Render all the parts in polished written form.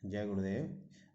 जय गुरुदेव।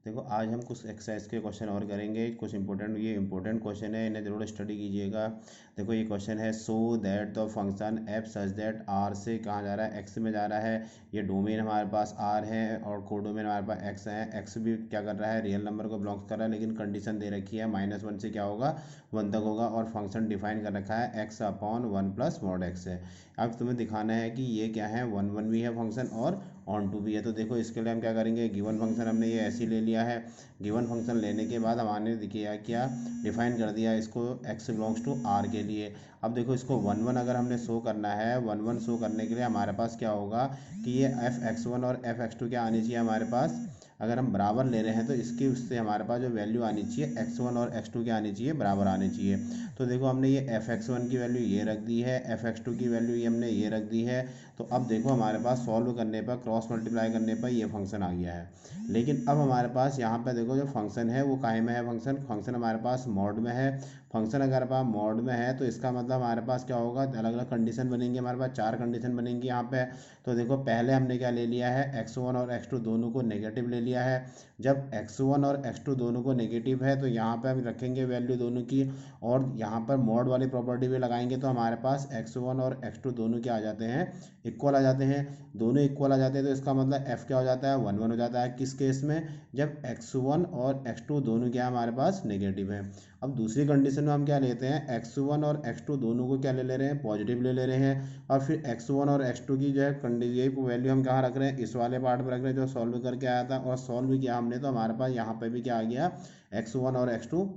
देखो आज हम कुछ एक्सरसाइज के क्वेश्चन और करेंगे। कुछ इंपॉर्टेंट, ये इंपॉर्टेंट क्वेश्चन है, इन्हें जरूर स्टडी कीजिएगा। देखो ये क्वेश्चन है, so that the function F such that R से कहाँ जा रहा है, एक्स में जा रहा है। ये डोमेन हमारे पास आर है और कोडोमेन हमारे पास एक्स है। एक्स भी क्या कर रहा है, रियल नंबर को बिलोंग्स कर रहा है, लेकिन कंडीशन दे रखी है -1 से क्या होगा, 1 तक होगा। और फंक्शन डिफाइन कर रखा है x upon 1 plus mod X है। अब तुम्हें दिखाना है कि ये क्या है, 1 1 भी है फंक्शन और ऑन टू भी है। तो देखो इसके लिए हम क्या करेंगे, गिवन फंक्शन हमने ये ऐसे ही ले लिया है। गिवन फंक्शन लेने के बाद हमारे देखिए क्या डिफाइन कर दिया इसको, एक्स बिलोंग्स टू आर के लिए। अब देखो इसको 1 1 अगर हमने शो करना है, 1 1 शो करने के लिए हमारे पास क्या होगा कि ये एफ एक्स वन और एफ एक्स टू क्या आनी चाहिए हमारे पास। अगर हम बराबर ले रहे हैं तो इसकी उससे हमारे पास जो वैल्यू आनी चाहिए एक्स वन और एक्स टू की आनी चाहिए, बराबर आनी चाहिए। तो देखो हमने ये एफ एक्स वन की वैल्यू ये रख दी है, एफ एक्स टू की वैल्यू ये हमने ये रख दी है। तो अब देखो हमारे पास सॉल्व करने पर, क्रॉस मल्टीप्लाई करने पर ये फंक्शन आ गया है। लेकिन अब हमारे पास यहाँ पे देखो जो फंक्शन है वो काहे में है, फंक्शन फंक्शन हमारे पास मॉड में है। फंक्शन अगर हमारे मॉड में है तो इसका मतलब हमारे पास क्या होगा, अलग अलग कंडीशन बनेंगी, हमारे पास 4 कंडीशन बनेंगी यहाँ पे। तो देखो पहले हमने क्या ले लिया है, एक्स वन और एक्स टू दोनों को नेगेटिव ले लिया है। जब एक्स वन और एक्स टू दोनों को नेगेटिव है तो यहाँ पे हम रखेंगे वैल्यू दोनों की, और यहाँ पर मॉड वाली प्रॉपर्टी भी लगाएंगे। तो हमारे पास एक्स वन और एक्स टू दोनों क्या आ जाते हैं, इक्वल आ जाते हैं। दोनों इक्वल आ जाते हैं तो इसका मतलब एफ क्या हो जाता है, 1 1 हो जाता है। किस केस में, जब एक्स वन और एक्स टू दोनों क्या है हमारे पास नेगेटिव है। अब दूसरी कंडीशन में हम क्या लेते हैं, एक्स वन और एक्स टू दोनों को क्या ले रहे हैं, पॉजिटिव ले रहे हैं। और फिर एक्स वन और एक्स टू की जो है कंडीशन वैल्यू हम कहाँ रख रहे हैं, इस वाले पार्ट में रख रहे हैं जो सॉल्व करके आया था। और सॉल्व किया हमने तो हमारे पास यहाँ पे भी क्या आ गया, एक्स वन और एक्स टू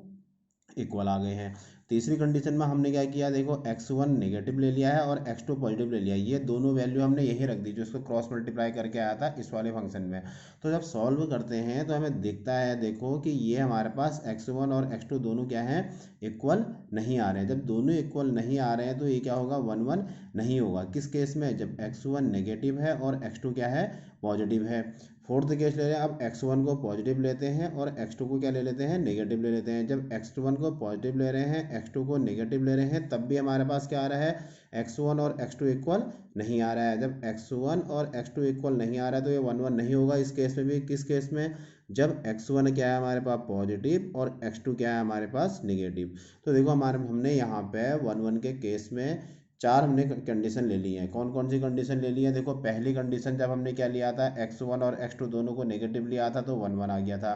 इक्वल आ गए हैं। तीसरी कंडीशन में हमने क्या किया, देखो एक्स वन नेगेटिव ले लिया है और एक्स टू पॉजिटिव ले लिया है। ये दोनों वैल्यू हमने यही रख दी जो इसको क्रॉस मल्टीप्लाई करके आया था इस वाले फंक्शन में। तो जब सॉल्व करते हैं तो हमें दिखता है, देखो कि ये हमारे पास एक्स वन और एक्स टू दोनों क्या है, इक्वल नहीं आ रहे हैं। जब दोनों इक्वल नहीं आ रहे हैं तो ये क्या होगा, 1 1 नहीं होगा। किस केस में, जब एक्स वन नेगेटिव है और एक्स टू क्या है, पॉजिटिव है। फोर्थ केस ले रहे हैं, अब एक्स वन को पॉजिटिव लेते हैं और एक्स टू को क्या ले लेते हैं, नेगेटिव ले लेते हैं। जब एक्स वन को पॉजिटिव ले रहे हैं, एक्स टू को नेगेटिव ले रहे हैं, तब भी हमारे पास क्या आ रहा है, एक्स वन और एक्स टू इक्वल नहीं आ रहा है। जब एक्स वन और एक्स टू इक्वल नहीं आ रहा है तो ये 1 1 नहीं होगा इस केस में भी। किस केस में, जब एक्स वन क्या है हमारे पास पॉजिटिव और एक्स टू क्या है हमारे पास निगेटिव। तो देखो हमारे हमने यहाँ पे 1 1 के केस में 4 हमने कंडीशन ले ली है। कौन कौन सी कंडीशन ले ली है, देखो पहली कंडीशन जब हमने क्या लिया था, एक्स वन और एक्स टू दोनों को नेगेटिव लिया था तो 1 1 आ गया था।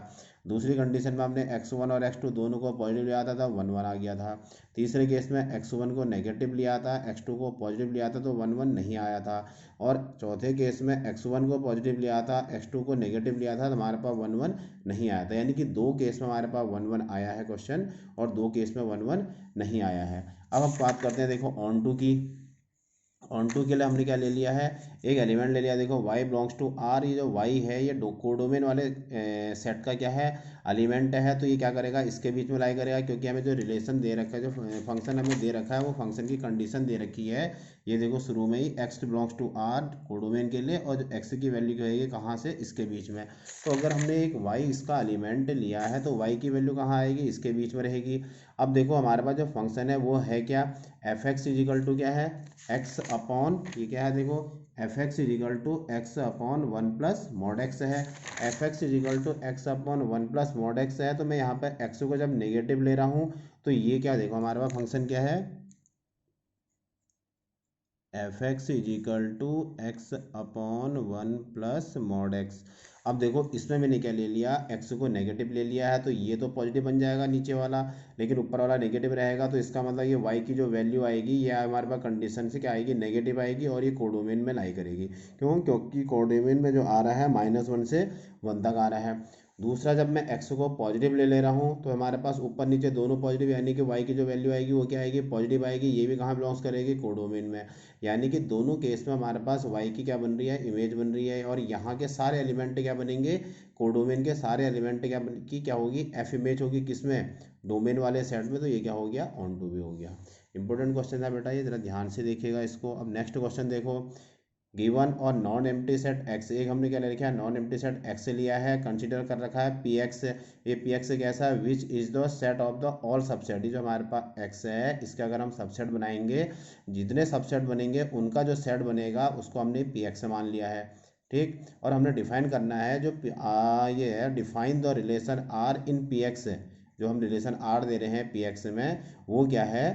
दूसरी कंडीशन में हमने एक्स वन और एक्स टू दोनों को पॉजिटिव लिया था तो 1 1 आ गया था। तीसरे केस में एक्स वन को नेगेटिव लिया था, एक्स टू को पॉजिटिव लिया था तो 1 1 नहीं आया था। और चौथे केस में एक्स वन को पॉजिटिव लिया था, एक्स टू को नेगेटिव लिया था तो हमारे पास 1 1 नहीं आया था। यानी कि 2 केस में हमारे पास 1 1 आया है क्वेश्चन, और 2 केस में 1 1 नहीं आया है। अब हम बात करते हैं देखो ऑन टू की। ऑन टू के लिए हमने क्या ले लिया है, एक एलिमेंट ले लिया। देखो y बिलोंग्स टू r, ये जो y है ये कोडोमेन वाले सेट का क्या है, एलिमेंट है। तो ये क्या करेगा, इसके बीच में लाई करेगा, क्योंकि हमें जो रिलेशन दे रखा है, जो फंक्शन हमें दे रखा है, वो फंक्शन की कंडीशन दे रखी है। ये देखो शुरू में ही x belongs to r codomain के लिए, और जो x की वैल्यू क्या है कहाँ से, इसके बीच में। तो अगर हमने एक y इसका एलिमेंट लिया है तो y की वैल्यू कहाँ आएगी, इसके बीच में रहेगी। अब देखो हमारे पास जो फंक्शन है वो है क्या, एफ एक्स इजिकल टू क्या है, एक्स अपॉन, ये क्या है देखो, F X is equal to X upon 1 plus mod X है। F X is equal to X upon 1 plus mod X है। तो मैं यहाँ पर एक्स को जब नेगेटिव ले रहा हूँ तो ये क्या, देखो हमारे पास फंक्शन क्या है, F X is equal to X upon 1 plus mod X. अब देखो इसमें मैंने क्या ले लिया, एक्स को नेगेटिव ले लिया है तो ये तो पॉजिटिव बन जाएगा नीचे वाला, लेकिन ऊपर वाला नेगेटिव रहेगा। तो इसका मतलब ये वाई की जो वैल्यू आएगी ये हमारे पास कंडीशन से क्या आएगी, नेगेटिव आएगी, और ये कोडोमेन में लाई करेगी। क्यों, क्योंकि कोडोमेन में जो आ रहा है -1 से 1 तक आ रहा है। दूसरा, जब मैं एक्स को पॉजिटिव ले रहा हूँ तो हमारे पास ऊपर नीचे दोनों पॉजिटिव, यानी कि वाई की जो वैल्यू आएगी वो क्या आएगी, पॉजिटिव आएगी। ये भी कहाँ बिलोंग्स करेगी, कोडोमेन में। यानी कि दोनों केस में हमारे पास y की क्या बन रही है, इमेज बन रही है। और यहाँ के सारे एलिमेंट क्या बनेंगे, कोडोमेन के सारे एलिमेंट की क्या होगी, एफ इमेज होगी, किसमें, डोमेन वाले सेट में। तो ये क्या हो गया, ऑन टू भी हो गया। इंपॉर्टेंट क्वेश्चन था बेटा, ये जरा ध्यान से देखिएगा इसको। अब नेक्स्ट क्वेश्चन देखो, गिवन और नॉन एम्प्टी सेट एक्स, एक हमने क्या ले रखा है, नॉन एम्प्टी सेट एक्स लिया है, कंसीडर कर रखा है पी एक्स। ये पी एक्स कैसा है, which is the set of the all subset. ये जो हमारे पास एक्स है इसके अगर हम सबसेट बनाएंगे, जितने सबसेट बनेंगे उनका जो सेट बनेगा उसको हमने पी एक्स मान लिया है। ठीक। और हमने डिफाइन करना है जो ये है, define the relation R in P X, जो हम रिलेशन आर दे रहे हैं पी एक्स में, वो क्या है,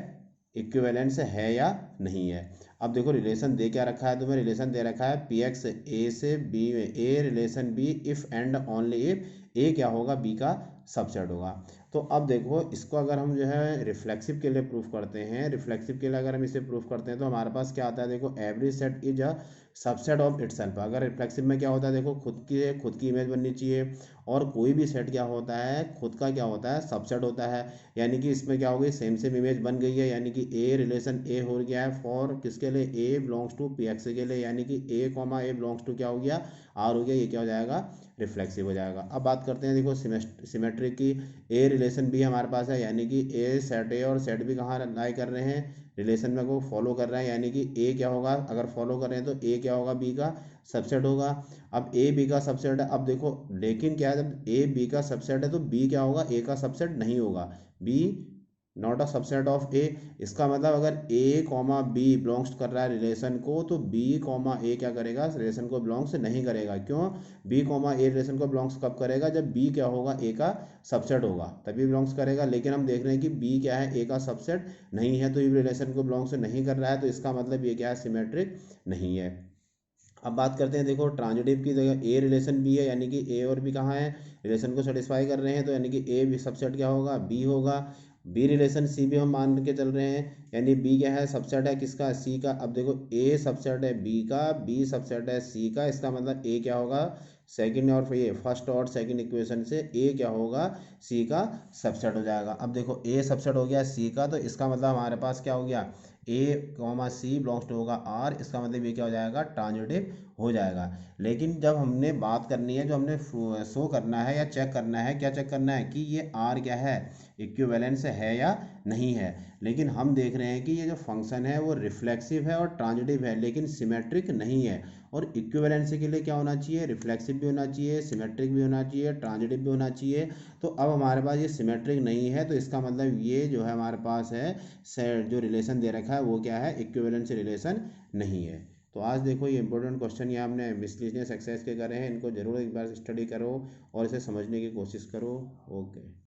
इक्विवेलेंस है या नहीं है। अब देखो रिलेशन दे क्या रखा है, तुम्हें रिलेशन दे रखा है पी एक्स ए से बी में, A relation B if and only if A क्या होगा, बी का सबसेट होगा। तो अब देखो इसको अगर हम जो है रिफ्लेक्सिव के लिए प्रूफ करते हैं, रिफ्लेक्सिव के लिए अगर हम इसे प्रूफ करते हैं तो हमारे पास क्या आता है, देखो every set is a subset of itself. अगर रिफ्लेक्सिव में क्या होता है, देखो खुद की इमेज बननी चाहिए, और कोई भी सेट क्या होता है, खुद का क्या होता है, सबसेट होता है। यानी कि इसमें क्या हो गई, सेम सेम इमेज बन गई है, यानी कि ए रिलेशन ए हो गया है फॉर किसके लिए, ए बिलोंग्स टू पी एक्स के लिए, यानी कि ए कॉमा ए बिलोंग्स टू क्या हो गया, आर हो गया, ये क्या हो जाएगा, रिफ्लेक्सिव हो जाएगा। अब बात करते हैं देखो सिमेट्रिक की, ए रिलेशन बी हमारे पास है, यानी कि ए सेट ए और सेट बी कहाँ लाई कर रहे हैं, रिलेशन में को फॉलो कर रहे हैं, यानी कि ए क्या होगा, अगर फॉलो कर रहे हैं तो ए क्या होगा, बी का सबसेट होगा। अब ए बी का सबसेट है, अब देखो लेकिन क्या है, जब ए बी का सबसेट है तो बी क्या होगा, ए का सबसेट नहीं होगा, B not a subset of A. इसका मतलब अगर ए कॉमा बी बिलोंग्स कर रहा है रिलेशन को, तो बी कॉमा ए क्या करेगा, रिलेशन को बिलोंग्स नहीं करेगा। क्यों, बी कॉमा ए रिलेशन को बिलोंग्स कब करेगा, जब बी क्या होगा, ए का सबसेट होगा, तभी बिलोंग्स करेगा। लेकिन हम देख रहे हैं कि बी क्या है, ए का सबसेट नहीं है, तो ये रिलेशन को बिलोंग्स नहीं कर रहा है, तो इसका मतलब ये क्या है, सिमेट्रिक नहीं है। अब बात करते हैं देखो ट्रांजिटिव की, जगह ए रिलेशन बी है, यानी कि ए और बी कहाँ है, रिलेशन को सेटिस्फाई कर रहे हैं, तो यानी कि ए भी सबसेट क्या होगा, बी होगा। बी रिलेशन सी भी हम मान के चल रहे हैं, यानी बी क्या है, सबसेट है किसका, सी का। अब देखो ए सबसेट है बी का, बी सबसेट है सी का, इसका मतलब ए क्या होगा, सेकंड और ये फर्स्ट और सेकंड इक्वेशन से ए क्या होगा, सी का सबसेट हो जाएगा। अब देखो ए सबसेट हो गया सी का, तो इसका मतलब हमारे पास क्या हो गया, ए कॉमा सी बिलोंग्स टू होगा आर, इसका मतलब ये क्या हो जाएगा, ट्रांजिटिव हो जाएगा। लेकिन जब हमने बात करनी है, जो हमने शो करना है या चेक करना है, क्या चेक करना है कि ये आर क्या है, इक्विवेलेंस है या नहीं है। लेकिन हम देख रहे हैं कि ये जो फंक्शन है वो रिफ्लेक्सिव है और ट्रांजिटिव है, लेकिन सिमेट्रिक नहीं है। और इक्विवेलेंसी के लिए क्या होना चाहिए, रिफ्लेक्सिव भी होना चाहिए, सिमेट्रिक भी होना चाहिए, ट्रांजिटिव भी होना चाहिए। तो अब हमारे पास ये सिमेट्रिक नहीं है, तो इसका मतलब ये जो है हमारे पास है जो रिलेशन दे रखा है वो क्या है, इक्विवेलेंसी रिलेशन नहीं है। तो आज देखो ये इंपॉर्टेंट क्वेश्चन ये हमने मिसलिनियस एक्सरसाइज के करे हैं, इनको जरूर एक बार स्टडी करो और इसे समझने की कोशिश करो। ओके।